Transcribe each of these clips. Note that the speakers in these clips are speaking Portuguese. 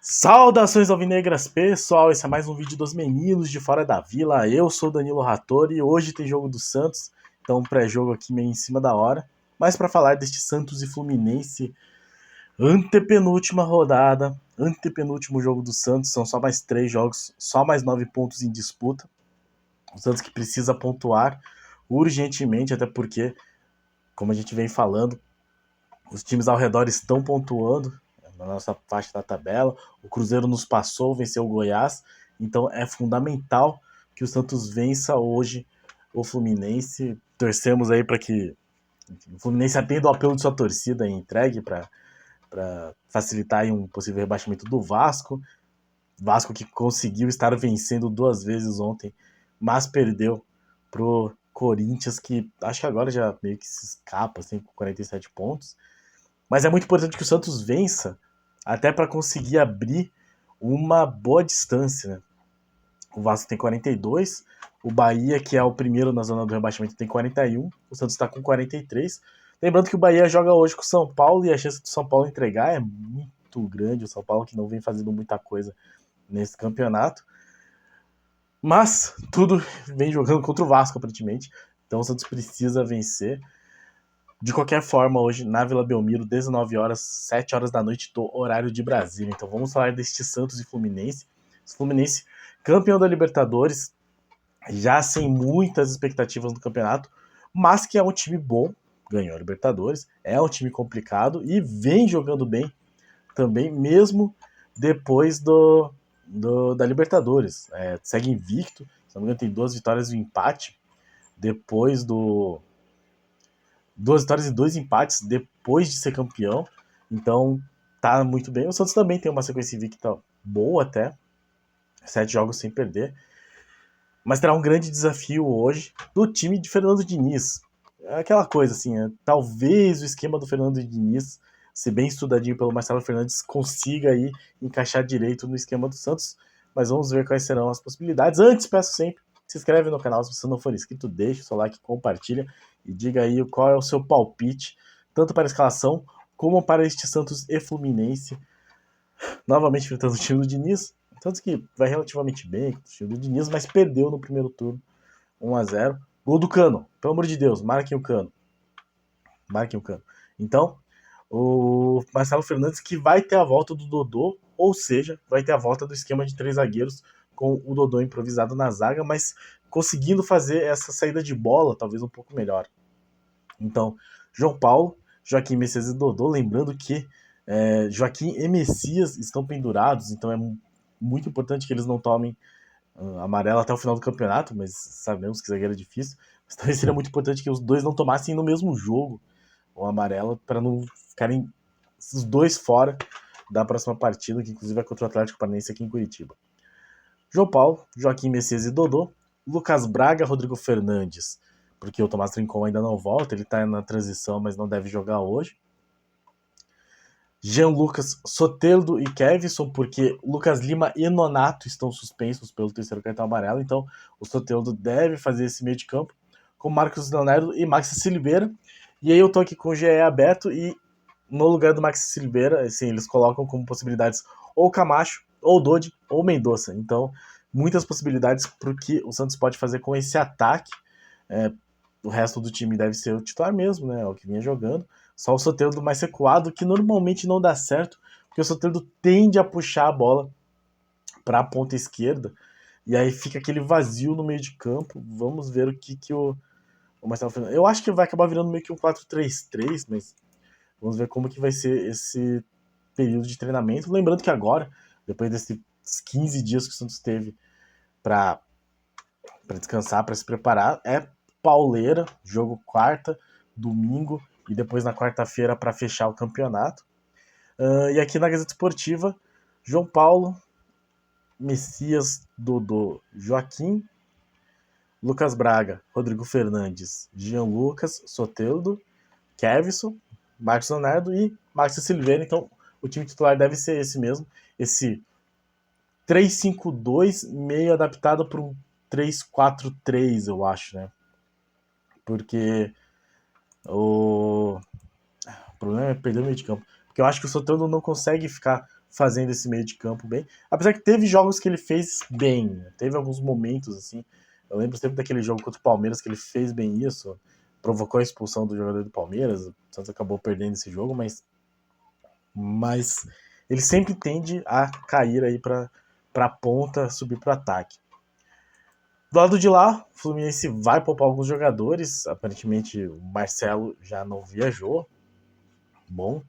Saudações alvinegras, pessoal, esse é mais um vídeo dos meninos de Fora da Vila. Eu sou o Danilo Rattori e hoje tem jogo do Santos, então um pré-jogo aqui meio em cima da hora. Mas para falar deste Santos e Fluminense, antepenúltima rodada, antepenúltimo jogo do Santos, são só mais 3 jogos, só mais 9 pontos em disputa. O Santos que precisa pontuar urgentemente, até porque, como a gente vem falando, os times ao redor estão pontuando na nossa faixa da tabela. O Cruzeiro nos passou, venceu o Goiás. Então é fundamental que o Santos vença hoje o Fluminense. Torcemos aí para que o Fluminense atenda o apelo de sua torcida e entregue para facilitar aí um possível rebaixamento do Vasco. Vasco que conseguiu estar vencendo 2 vezes ontem, mas perdeu pro Corinthians, que acho que agora já meio que se escapa assim, com 47 pontos. Mas é muito importante que o Santos vença até para conseguir abrir uma boa distância, né? O Vasco tem 42, o Bahia, que é o primeiro na zona do rebaixamento, tem 41, o Santos está com 43. Lembrando que o Bahia joga hoje com o São Paulo e a chance do São Paulo entregar é muito grande. O São Paulo que não vem fazendo muita coisa nesse campeonato. Mas tudo vem jogando contra o Vasco, aparentemente. Então o Santos precisa vencer. De qualquer forma, hoje na Vila Belmiro, 19 horas, 7 horas da noite do horário de Brasília. Então vamos falar deste Santos e Fluminense. Fluminense, campeão da Libertadores, já sem muitas expectativas no campeonato, mas que é um time bom, ganhou a Libertadores, é um time complicado e vem jogando bem também, mesmo depois da Libertadores. Segue invicto, se não me engano tem 2 vitórias e um empate, depois do... 2 vitórias e 2 empates depois de ser campeão. Então tá muito bem. O Santos também tem uma sequência invicta boa até. 7 jogos sem perder. Mas terá um grande desafio hoje do time de Fernando Diniz. É aquela coisa assim, talvez o esquema do Fernando Diniz, se bem estudadinho pelo Marcelo Fernandes, consiga aí encaixar direito no esquema do Santos. Mas vamos ver quais serão as possibilidades. Antes, peço sempre, se inscreve no canal se você não for inscrito, deixa o seu like, compartilha e diga aí qual é o seu palpite, tanto para a escalação como para este Santos e Fluminense, novamente enfrentando o time do Diniz. Santos que vai relativamente bem com o time do Diniz, mas perdeu no primeiro turno, 1-0. Gol do Cano, pelo amor de Deus, marquem o Cano. Marquem o Cano. Então, o Marcelo Fernandes que vai ter a volta do Dodô, ou seja, vai ter a volta do esquema de 3 zagueiros com o Dodô improvisado na zaga, mas conseguindo fazer essa saída de bola talvez um pouco melhor. Então, João Paulo, Joaquim, Messias e Dodô, lembrando que Joaquim e Messias estão pendurados, então é muito importante que eles não tomem amarelo até o final do campeonato, mas sabemos que zagueiro é difícil, mas também seria muito importante que os dois não tomassem no mesmo jogo o amarelo, para não ficarem os dois fora da próxima partida, que inclusive é contra o Atlético Paranaense aqui em Curitiba. João Paulo, Joaquim Messias e Dodô, Lucas Braga, Rodrigo Fernandes, porque o Tomás Trincão ainda não volta, ele está na transição, mas não deve jogar hoje. Jean Lucas, Soteldo e Kevson, porque Lucas Lima e Nonato estão suspensos pelo terceiro cartão amarelo, então o Soteldo deve fazer esse meio de campo, com Marcos Leonardo e Maxi Silveira. E aí eu tô aqui com o GE aberto e no lugar do Maxi Silveira, assim, eles colocam como possibilidades ou Camacho, ou Dodi, ou Mendonça. Então, muitas possibilidades para o que o Santos pode fazer com esse ataque. O resto do time deve ser o titular mesmo, né? É o que vinha jogando. Só o Soteldo mais recuado, que normalmente não dá certo, porque o Soteldo tende a puxar a bola para a ponta esquerda, e aí fica aquele vazio no meio de campo. Vamos ver o que o Marcelo Fernandes... Eu acho que vai acabar virando meio que um 4-3-3, mas vamos ver como que vai ser esse período de treinamento. Lembrando que agora, depois desses 15 dias que o Santos teve para descansar, para se preparar, é pauleira, jogo quarta, domingo e depois na quarta-feira para fechar o campeonato. E aqui na Gazeta Esportiva, João Paulo, Messias, Dodô, Joaquim, Lucas Braga, Rodrigo Fernandes, Jean Lucas, Soteldo, Kevson, Marcos Leonardo e Maxi Silveira. Então o time titular deve ser esse mesmo, esse 3-5-2 meio adaptado para um 3-4-3, eu acho, né? Porque O problema é perder o meio de campo. Porque eu acho que o Soteldo não consegue ficar fazendo esse meio de campo bem. Apesar que teve jogos que ele fez bem. Né? Teve alguns momentos, assim. Eu lembro sempre daquele jogo contra o Palmeiras que ele fez bem isso. Provocou a expulsão do jogador do Palmeiras. O Santos acabou perdendo esse jogo, mas ele sempre tende a cair aí para a ponta, subir para o ataque. Do lado de lá, o Fluminense vai poupar alguns jogadores. Aparentemente, o Marcelo já não viajou. Bom.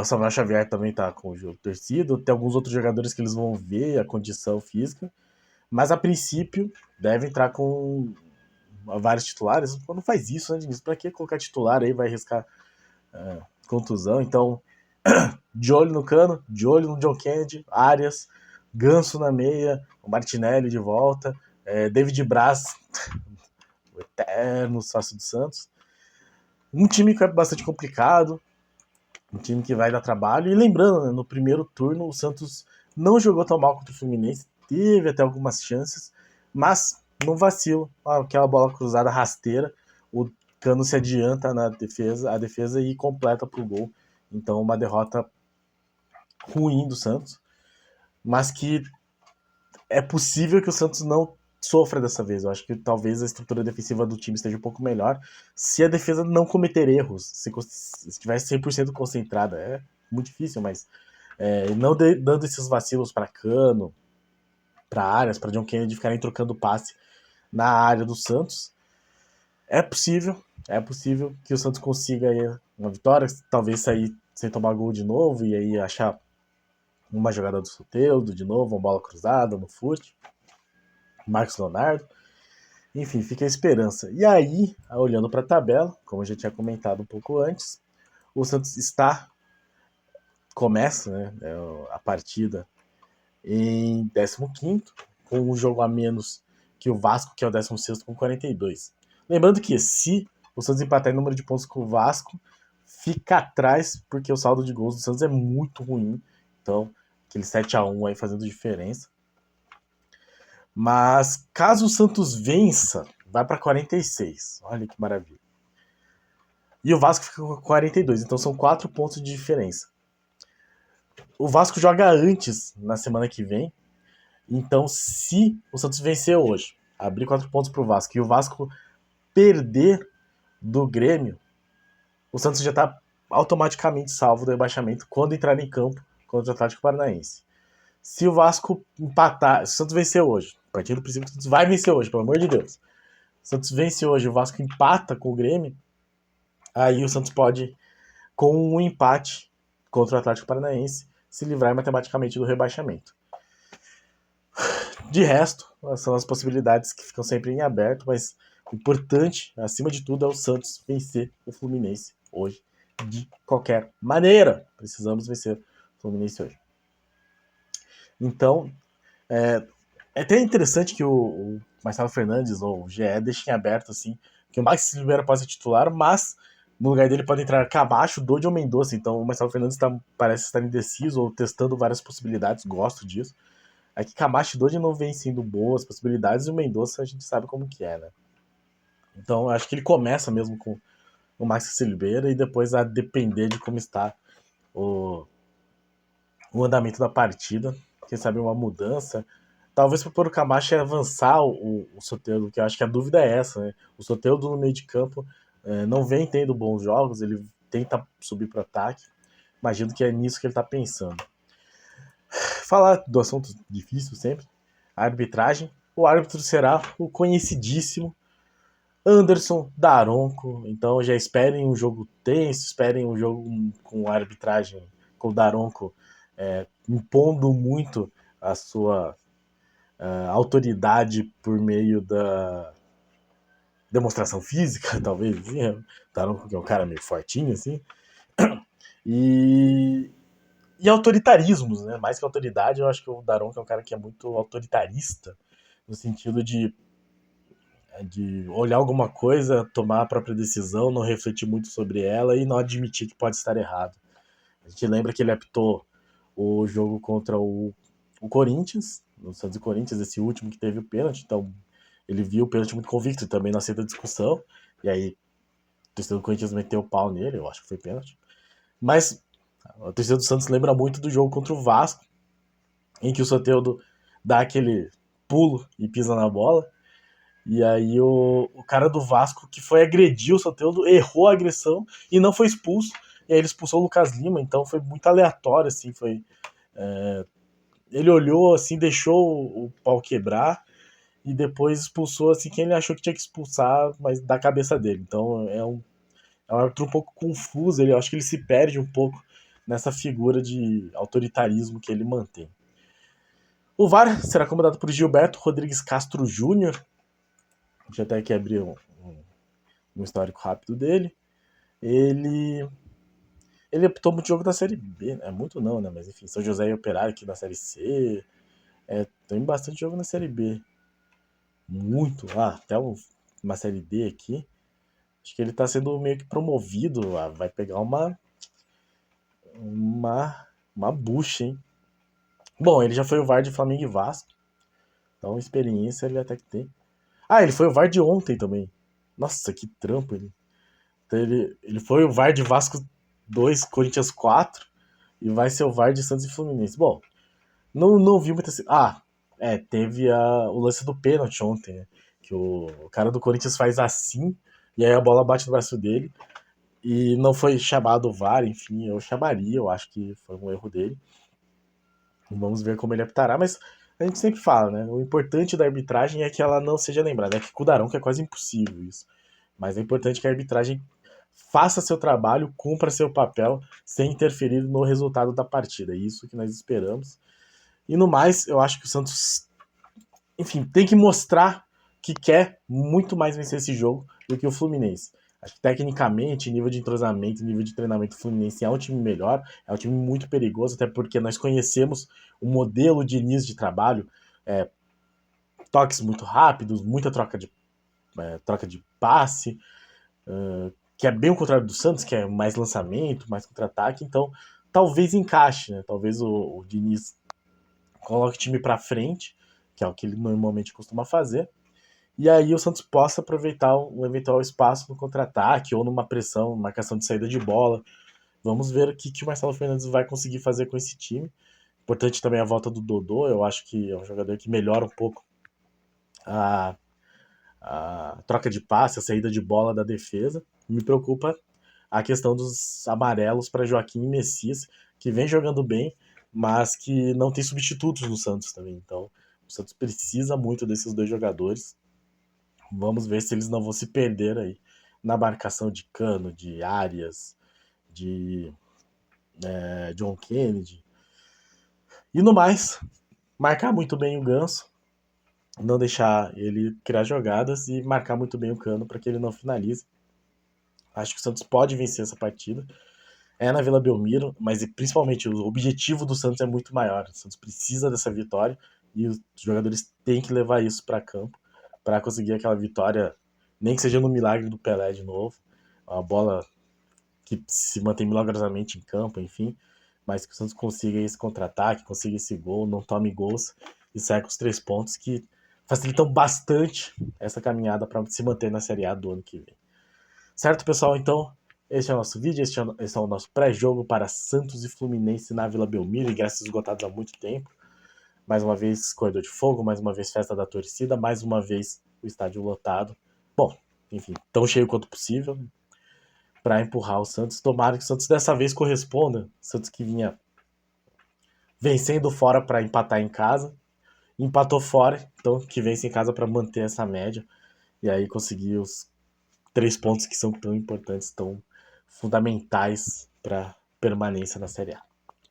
O Samuel Xavier também tá com o jogo torcido. Tem alguns outros jogadores que eles vão ver a condição física. Mas a princípio, deve entrar com vários titulares. Pô, não faz isso, né, Diniz? Pra que colocar titular aí? Vai arriscar contusão. Então, de olho no Cano, de olho no John Kennedy, Arias, Ganso na meia, o Martinelli de volta, David Braz, o eterno sócio do Santos. Um time que é bastante complicado, um time que vai dar trabalho. E lembrando, né, no primeiro turno o Santos não jogou tão mal contra o Fluminense, teve até algumas chances, mas num vacilo, aquela bola cruzada rasteira, o Cano se adianta na defesa, a defesa e completa pro gol. Então uma derrota ruim do Santos, mas que é possível que o Santos não sofra dessa vez. Eu acho que talvez a estrutura defensiva do time esteja um pouco melhor se a defesa não cometer erros, se estiver 100% concentrada. É muito difícil, mas não dando esses vacilos para Cano, para Arias, para John Kennedy ficarem trocando passe na área do Santos, é possível que o Santos consiga aí uma vitória, talvez sair sem tomar gol de novo e aí achar uma jogada do Soteldo de novo, uma bola cruzada no fute. Marcos Leonardo. Enfim, fica a esperança. E aí, olhando para a tabela, como eu já tinha comentado um pouco antes, o Santos começa, né, a partida em 15º, com um jogo a menos que o Vasco, que é o 16º, com 42. Lembrando que se o Santos empatar em número de pontos com o Vasco, fica atrás, porque o saldo de gols do Santos é muito ruim. Então, aquele 7-1 aí fazendo diferença. Mas caso o Santos vença, vai para 46. Olha que maravilha. E o Vasco fica com 42, então são 4 pontos de diferença. O Vasco joga antes na semana que vem, então se o Santos vencer hoje, abrir 4 pontos pro Vasco e o Vasco perder do Grêmio, o Santos já está automaticamente salvo do rebaixamento quando entrar em campo contra o Atlético Paranaense. Se o Vasco empatar, se o Santos vencer hoje, a partir do princípio que o Santos vai vencer hoje, pelo amor de Deus. Se o Santos vence hoje, o Vasco empata com o Grêmio, aí o Santos pode, com um empate contra o Atlético Paranaense, se livrar matematicamente do rebaixamento. De resto, são as possibilidades que ficam sempre em aberto, mas o importante, acima de tudo, é o Santos vencer o Fluminense hoje, de qualquer maneira. Precisamos vencer o Fluminense hoje. Então, é até interessante que o Marcelo Fernandes ou o GE deixem aberto assim, que o Max Silveira pode ser titular, mas no lugar dele pode entrar Camacho, Dodge ou Mendonça. Então o Marcelo Fernandes parece estar indeciso ou testando várias possibilidades, gosto disso. É que Camacho e Dodge não vem sendo boas possibilidades e o Mendonça a gente sabe como que é, né? Então acho que ele começa mesmo com o Max Silveira e depois a depender de como está o, o andamento da partida. Quem sabe uma mudança. Talvez para pôr o Camacho e avançar o Soteldo, que eu acho que a dúvida é essa, né? O Soteldo no meio de campo não vem tendo bons jogos, ele tenta subir para o ataque. Imagino que é nisso que ele está pensando. Falar do assunto difícil sempre, a arbitragem. O árbitro será o conhecidíssimo Anderson Daronco. Então já esperem um jogo tenso, esperem um jogo com a arbitragem, com o Daronco impondo muito a sua autoridade por meio da demonstração física, talvez. Assim. Daronco que é um cara meio fortinho, assim. E autoritarismos, né? Mais que autoridade, eu acho que o Daronco é um cara que é muito autoritarista, no sentido de olhar alguma coisa, tomar a própria decisão, não refletir muito sobre ela e não admitir que pode estar errado. A gente lembra que ele apitou o jogo contra o Corinthians, no Santos e Corinthians, esse último que teve o pênalti, então ele viu o pênalti muito convicto e também não aceita discussão, e aí torcida do Corinthians meteu o pau nele, eu acho que foi pênalti. Mas a torcida do Santos lembra muito do jogo contra o Vasco, em que o Soteldo dá aquele pulo e pisa na bola. E aí o cara do Vasco que foi agredir o Soteldo errou a agressão e não foi expulso. E aí ele expulsou o Lucas Lima, então foi muito aleatório, assim, foi... Ele olhou, assim, deixou o pau quebrar e depois expulsou, assim, quem ele achou que tinha que expulsar, mas da cabeça dele. Então é um árbitro um pouco confuso, eu acho que ele se perde um pouco nessa figura de autoritarismo que ele mantém. O VAR será comandado por Gilberto Rodrigues Castro Júnior. Deixa eu até aqui abrir um histórico rápido dele. Ele apitou muito jogo da Série B, é muito não, né? Mas enfim, São José e Operário aqui na Série C. Tem bastante jogo na Série B. Muito. Até uma Série D aqui. Acho que ele tá sendo meio que promovido. Vai pegar uma bucha, hein? Bom, ele já foi o VAR de Flamengo e Vasco. Então, experiência ele até que tem. Ele foi o VAR de ontem também. Nossa, que trampo ele. Então, ele foi o VAR de Vasco 2, Corinthians 4. E vai ser o VAR de Santos e Fluminense. Bom, não vi muita. Teve o lance do pênalti ontem, né? Que o cara do Corinthians faz assim, e aí a bola bate no braço dele. E não foi chamado o VAR, enfim, eu chamaria, eu acho que foi um erro dele. Vamos ver como ele apitará, mas a gente sempre fala, né? O importante da arbitragem é que ela não seja lembrada. É que com o Darão que é quase impossível isso. Mas é importante que a arbitragem faça seu trabalho, cumpra seu papel, sem interferir no resultado da partida. É isso que nós esperamos. E no mais, eu acho que o Santos, enfim, tem que mostrar que quer muito mais vencer esse jogo do que o Fluminense. Acho que tecnicamente, nível de entrosamento, nível de treinamento do Fluminense é um time melhor, é um time muito perigoso, até porque nós conhecemos o modelo de início de trabalho, toques muito rápidos, muita troca de passe, que é bem o contrário do Santos, que é mais lançamento, mais contra-ataque, então talvez encaixe, né? Talvez o Diniz coloque o time para frente, que é o que ele normalmente costuma fazer, e aí o Santos possa aproveitar um eventual espaço no contra-ataque ou numa pressão, marcação de saída de bola. Vamos ver o que o Marcelo Fernandes vai conseguir fazer com esse time. Importante também a volta do Dodô, eu acho que é um jogador que melhora um pouco a, a troca de passe, a saída de bola da defesa. Me preocupa a questão dos amarelos para Joaquim e Messias, que vem jogando bem, mas que não tem substitutos no Santos também. Então, o Santos precisa muito desses dois jogadores. Vamos ver se eles não vão se perder aí na marcação de Cano, de Arias, de John Kennedy. E no mais, marcar muito bem o Ganso, não deixar ele criar jogadas e marcar muito bem o Cano para que ele não finalize. Acho que o Santos pode vencer essa partida. É na Vila Belmiro, mas principalmente o objetivo do Santos é muito maior. O Santos precisa dessa vitória e os jogadores têm que levar isso para campo para conseguir aquela vitória, nem que seja no milagre do Pelé de novo, uma bola que se mantém milagrosamente em campo, enfim, mas que o Santos consiga esse contra-ataque, consiga esse gol, não tome gols e saia com os 3 pontos que facilitam bastante essa caminhada para se manter na Série A do ano que vem. Certo, pessoal? Então, este é o nosso vídeo, esse é o nosso pré-jogo para Santos e Fluminense na Vila Belmiro, ingressos esgotados há muito tempo. Mais uma vez, corredor de fogo, mais uma vez, festa da torcida, mais uma vez, o estádio lotado. Bom, enfim, tão cheio quanto possível para empurrar o Santos. Tomara que o Santos dessa vez corresponda. O Santos que vinha vencendo fora para empatar em casa, empatou fora, então que vence em casa para manter essa média e aí conseguir os 3 pontos que são tão importantes, tão fundamentais para permanência na Série A.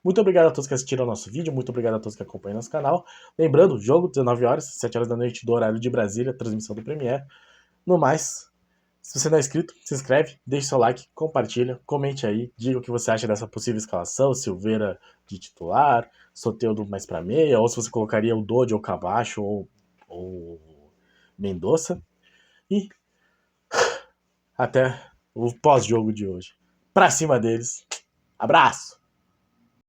Muito obrigado a todos que assistiram ao nosso vídeo, muito obrigado a todos que acompanham nosso canal. Lembrando, jogo 19 horas, 7 horas da noite do horário de Brasília, transmissão do Premiere. No mais, se você não é inscrito, se inscreve, deixe seu like, compartilha, comente aí, diga o que você acha dessa possível escalação, Silveira de titular, Soteldo mais para meia, ou se você colocaria o Dodge ou Camacho ou Mendonça. E até o pós-jogo de hoje. Pra cima deles. Abraço!